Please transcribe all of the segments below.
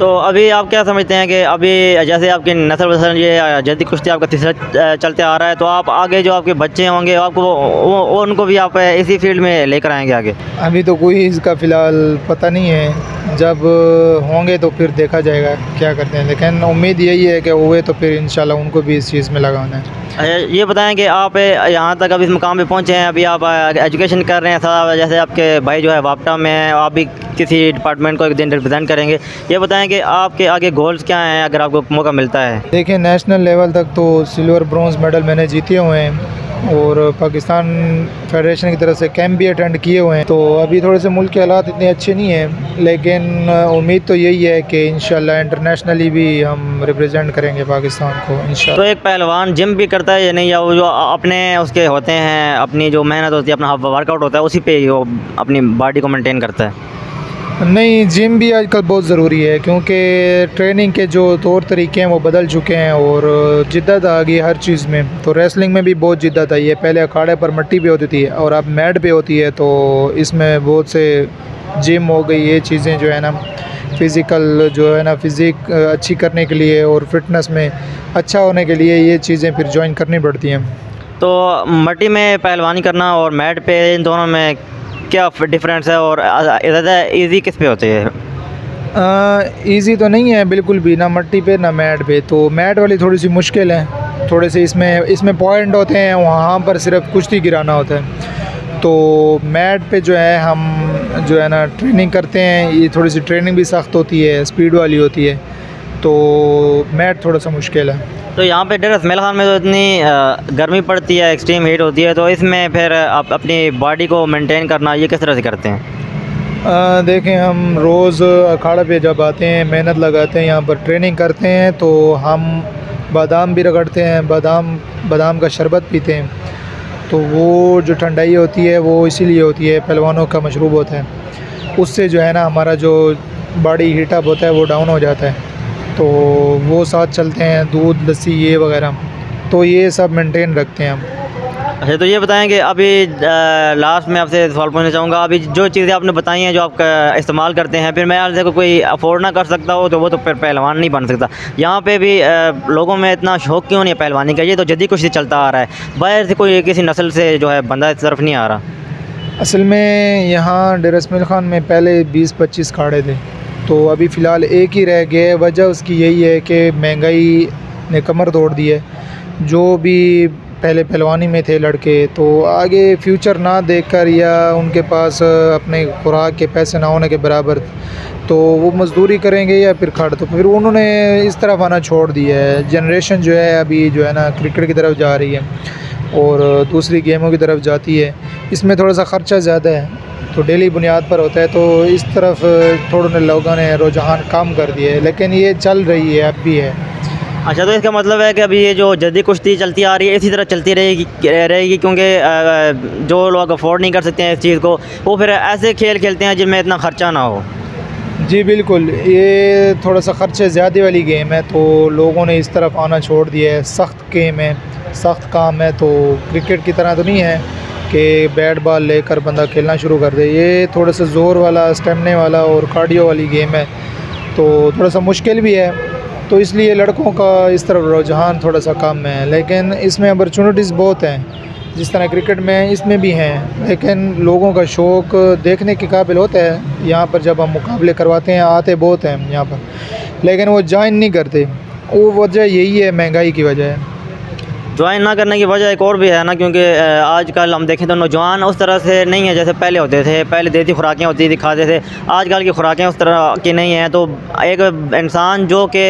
तो अभी आप क्या समझते हैं कि अभी जैसे आपकी नस्ल वसल ये जद्दी कुश्ती आपका तीसरा चलते आ रहा है, तो आप आगे जो आपके बच्चे होंगे आपको वो उनको भी आप इसी फील्ड में लेकर आएंगे आगे? अभी तो कोई इसका फ़िलहाल पता नहीं है, जब होंगे तो फिर देखा जाएगा क्या करते हैं, लेकिन उम्मीद यही है कि हुए तो फिर इंशाल्लाह उनको भी इस चीज़ में लगाना है। ये बताएं कि आप यहाँ तक अभी इस मुकाम पे पहुँचे हैं, अभी आप एजुकेशन कर रहे हैं सारा, जैसे आपके भाई जो है वापटा में है, आप भी किसी डिपार्टमेंट को एक दिन रिप्रेजेंट करेंगे। ये बताएं कि आपके आगे गोल्स क्या हैं अगर आपको मौका मिलता है? देखिए, नेशनल लेवल तक तो सिल्वर ब्रॉन्ज़ मेडल मैंने जीते हुए हैं और पाकिस्तान फेडरेशन की तरफ से कैंप भी अटेंड किए हुए हैं। तो अभी थोड़े से मुल्क के हालात इतने अच्छे नहीं हैं, लेकिन उम्मीद तो यही है कि इंशाल्लाह इंटरनेशनली भी हम रिप्रेजेंट करेंगे पाकिस्तान को इंशाल्लाह। तो एक पहलवान जिम भी करता है या नहीं, या वो जो अपने उसके होते हैं, अपनी जो मेहनत होती है, अपना वर्कआउट होता है, उसी पे वो अपनी बॉडी को मेंटेन करता है? नहीं, जिम भी आजकल बहुत ज़रूरी है, क्योंकि ट्रेनिंग के जो तौर तरीके हैं वो बदल चुके हैं और जिद्दत आ गई हर चीज़ में। तो रेसलिंग में भी बहुत जिद्दत आई है, पहले अखाड़े पर मिट्टी पे होती थी और अब मैट पे होती है। तो इसमें बहुत से जिम हो गई, ये चीज़ें जो है ना फ़िज़िकल जो है ना फ़िज़िक अच्छी करने के लिए और फिटनेस में अच्छा होने के लिए ये चीज़ें फिर ज्वाइन करनी पड़ती हैं। तो मिट्टी में पहलवानी करना और मैट पे, इन दोनों में क्या डिफरेंस है और ज़्यादा इजी किस पे होती है? इजी तो नहीं है बिल्कुल भी, ना मिट्टी पे ना मैट पे। तो मैट वाली थोड़ी सी मुश्किल है, थोड़े से इसमें पॉइंट होते हैं, वहाँ पर सिर्फ कुश्ती गिराना होता है। तो मैट पे जो है हम जो है ना ट्रेनिंग करते हैं, ये थोड़ी सी ट्रेनिंग भी सख्त होती है, स्पीड वाली होती है, तो मैट थोड़ा सा मुश्किल है। तो यहाँ पे डेरा इसमाइल खान में तो इतनी गर्मी पड़ती है, एक्सट्रीम हीट होती है, तो इसमें फिर आप अपनी बॉडी को मेंटेन करना ये किस तरह से करते हैं? देखें, हम रोज़ अखाड़ा पे जब आते हैं, मेहनत लगाते हैं, यहाँ पर ट्रेनिंग करते हैं, तो हम बादाम भी रगड़ते हैं, बादाम का शरबत पीते हैं। तो वो जो ठंडाई होती है वो इसीलिए होती है, पहलवानों का मशरूब होता है, उससे जो है ना हमारा जो बॉडी हीटअप होता है वो डाउन हो जाता है। तो वो साथ चलते हैं, दूध लस्सी ये वगैरह, तो ये सब मेंटेन रखते हैं हम। अच्छा, तो ये बताएं कि अभी लास्ट में आपसे सवाल पूछना चाहूँगा, अभी जो चीज़ें आपने बताई हैं जो आप इस्तेमाल करते हैं, फिर मैं यार देखो कोई अफोर्ड ना कर सकता हो तो वो तो फिर पहलवान नहीं बन सकता। यहाँ पे भी लोगों में इतना शौक़ क्यों नहीं है पहलवानी का? ये तो जद्दी कुश्ती चलता आ रहा है, बाहर से कोई किसी नस्ल से जो है बंदा इस तरफ नहीं आ रहा। असल में यहाँ डेरा इसमाइल खान में पहले 20-25 अखाड़े थे, तो अभी फ़िलहाल एक ही रह गए। वजह उसकी यही है कि महंगाई ने कमर तोड़ दी है। जो भी पहले पहलवानी में थे लड़के, तो आगे फ्यूचर ना देखकर या उनके पास अपने खुराक के पैसे ना होने के बराबर, तो वो मज़दूरी करेंगे या फिर खड़, तो फिर उन्होंने इस तरफ आना छोड़ दिया है। जनरेशन जो है अभी जो है ना क्रिकेट की तरफ जा रही है और दूसरी गेमों की तरफ जाती है। इसमें थोड़ा सा ख़र्चा ज़्यादा है, तो डेली बुनियाद पर होता है, तो इस तरफ थोड़े लोगों ने रुझान कम कर दिए है, लेकिन ये चल रही है, अब भी है। अच्छा, तो इसका मतलब है कि अभी ये जो जद्दी कुश्ती चलती आ रही है इसी तरह चलती रहेगी, क्योंकि जो लोग अफोर्ड नहीं कर सकते हैं इस चीज़ को, वो फिर ऐसे खेल खेलते हैं जिनमें इतना ख़र्चा ना हो। जी बिल्कुल, ये थोड़ा सा ख़र्चे ज़्यादा वाली गेम है, तो लोगों ने इस तरफ आना छोड़ दिया है। सख्त गेम है, सख्त काम है, तो क्रिकेट की तरह तो नहीं है कि बैट बॉल लेकर बंदा खेलना शुरू कर दे। ये थोड़ा सा ज़ोर वाला, स्टेमिना वाला और कार्डियो वाली गेम है, तो थोड़ा सा मुश्किल भी है, तो इसलिए लड़कों का इस तरफ रुझान थोड़ा सा कम है। लेकिन इसमें अपॉर्चुनिटीज़ बहुत हैं, जिस तरह क्रिकेट में इसमें भी हैं, लेकिन लोगों का शौक़ देखने के काबिल होता है। यहाँ पर जब हम मुकाबले करवाते हैं, आते बहुत हैं यहाँ पर, लेकिन वो ज्वाइन नहीं करते। वो वजह यही है, महंगाई की वजह है। ज्वाइन ना करने की वजह एक और भी है ना, क्योंकि आजकल हम देखें तो नौजवान उस तरह से नहीं है जैसे पहले होते थे। पहले देसी खुराकें होती थी, खाते थे, आजकल की खुराकें उस तरह की नहीं हैं। तो एक इंसान जो कि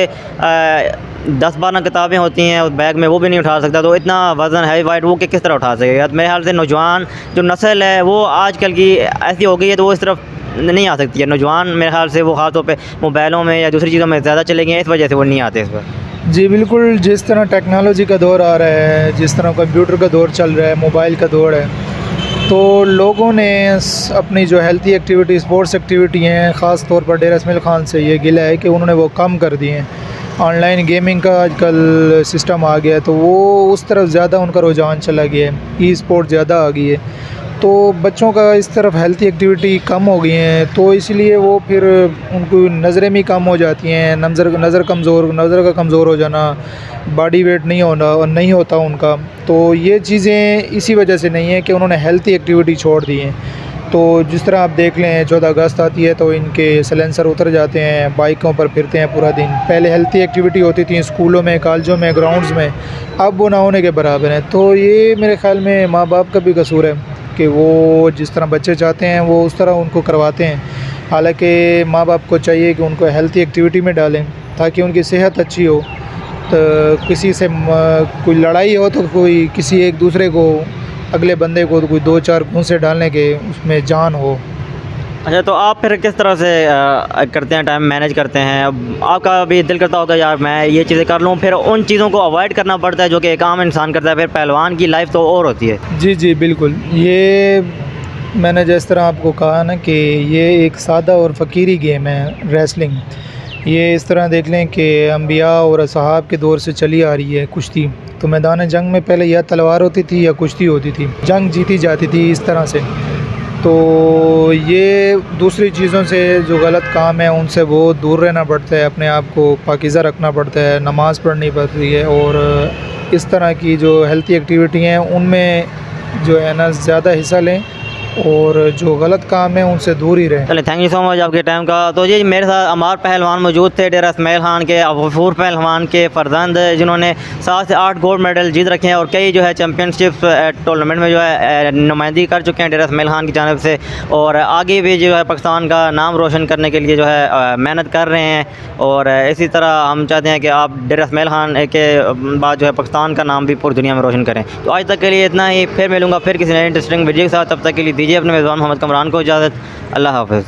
10-12 किताबें होती हैं उस बैग में, वो भी नहीं उठा सकता, तो इतना वज़न हैवी वाइट वो किस तरह उठा सकेगा? मेरे ख्याल से नौजवान जो नस्ल है वो आजकल की ऐसी हो गई है, तो वो इस तरफ नहीं आ सकती है। नौजवान मेरे ख्याल से वो ख़ास तौर पे मोबाइलों में या दूसरी चीज़ों में ज़्यादा चले गए हैं, इस वजह से वो नहीं आते इस पर। जी बिल्कुल, जिस तरह टेक्नोलॉजी का दौर आ रहा है, जिस तरह कंप्यूटर का दौर चल रहा है, मोबाइल का दौर है, तो लोगों ने अपनी जो हेल्थी एक्टिविटी, स्पोर्ट्स एक्टिविटी हैं, ख़ास तौर पर डेरा इसमाइल खान से ये गिला है कि उन्होंने वो कम कर दिए हैं। ऑनलाइन गेमिंग का आजकल सिस्टम आ गया है, तो वो उस तरफ ज़्यादा उनका रुझान चला गया है, ई स्पोर्ट ज़्यादा आ गई है। तो बच्चों का इस तरफ हेल्थी एक्टिविटी कम हो गई हैं, तो इसलिए वो फिर उनको नज़रें भी कम हो जाती हैं, नज़र का कमज़ोर हो जाना, बॉडी वेट नहीं होना और नहीं होता उनका। तो ये चीज़ें इसी वजह से नहीं है कि उन्होंने हेल्थी एक्टिविटी छोड़ दी हैं। तो जिस तरह आप देख लें 14 अगस्त आती है तो इनके सलेंसर उतर जाते हैं, बाइकों पर फिरते हैं पूरा दिन। पहले हेल्थी एक्टिविटी होती थी स्कूलों में, कॉलेजों में, ग्राउंड्स में, अब वो ना होने के बराबर है। तो ये मेरे ख़्याल में माँ बाप का भी कसूर है कि वो जिस तरह बच्चे चाहते हैं वो उस तरह उनको करवाते हैं। हालांकि माँ बाप को चाहिए कि उनको हेल्थी एक्टिविटी में डालें ताकि उनकी सेहत अच्छी हो। तो किसी से कोई लड़ाई हो तो कोई किसी एक दूसरे को, अगले बंदे को तो कोई 2-4 घूंसे डालने के उसमें जान हो। अच्छा, तो आप फिर किस तरह से करते हैं, टाइम मैनेज करते हैं? अब आपका भी दिल करता होगा यार मैं ये चीज़ें कर लूँ, फिर उन चीज़ों को अवॉइड करना पड़ता है जो कि एक आम इंसान करता है। फिर पहलवान की लाइफ तो और होती है। जी जी बिल्कुल, ये मैंने जिस तरह आपको कहा ना कि ये एक सादा और फ़कीरी गेम है रेसलिंग। ये इस तरह देख लें कि अंबिया और असहाब के दौर से चली आ रही है कुश्ती। तो मैदान जंग में पहले या तलवार होती थी या कुश्ती होती थी, जंग जीती जाती थी इस तरह से। तो ये दूसरी चीज़ों से जो गलत काम है उनसे बहुत दूर रहना पड़ता है, अपने आप को पाकीज़ा रखना पड़ता है, नमाज़ पढ़नी पड़ती है और इस तरह की जो हेल्थी एक्टिविटी हैं उनमें जो है ना ज़्यादा हिस्सा लें और जो गलत काम है उनसे दूर ही रहें। चलिए, थैंक यू सो मच आपके टाइम का। तो जी मेरे साथ अमार पहलवान मौजूद थे, डेरा इस्माइल खान के गफूर पहलवान के फर्जंद, जिन्होंने 7 से 8 गोल्ड मेडल जीत रखे हैं और कई जो है चैम्पियनशिप टूर्नामेंट में जो है नुमाइंदगी कर चुके हैं डेरा इस्माइल खान की जानिब से, और आगे भी जो है पाकिस्तान का नाम रोशन करने के लिए जो है मेहनत कर रहे हैं। और इसी तरह हम चाहते हैं कि आप डेरा इस्माइल खान के बाद जो है पाकिस्तान का नाम भी पूरी दुनिया में रोशन करें। तो आज तक के लिए इतना ही, फिर मिलूँगा फिर किसी नए इंटरेस्टिंग वीडियो के साथ। तब तक के लिए दीजिए अपने मेज़बान मोहम्मद कमरान को इजाज़त। अल्लाह हाफ़िज़।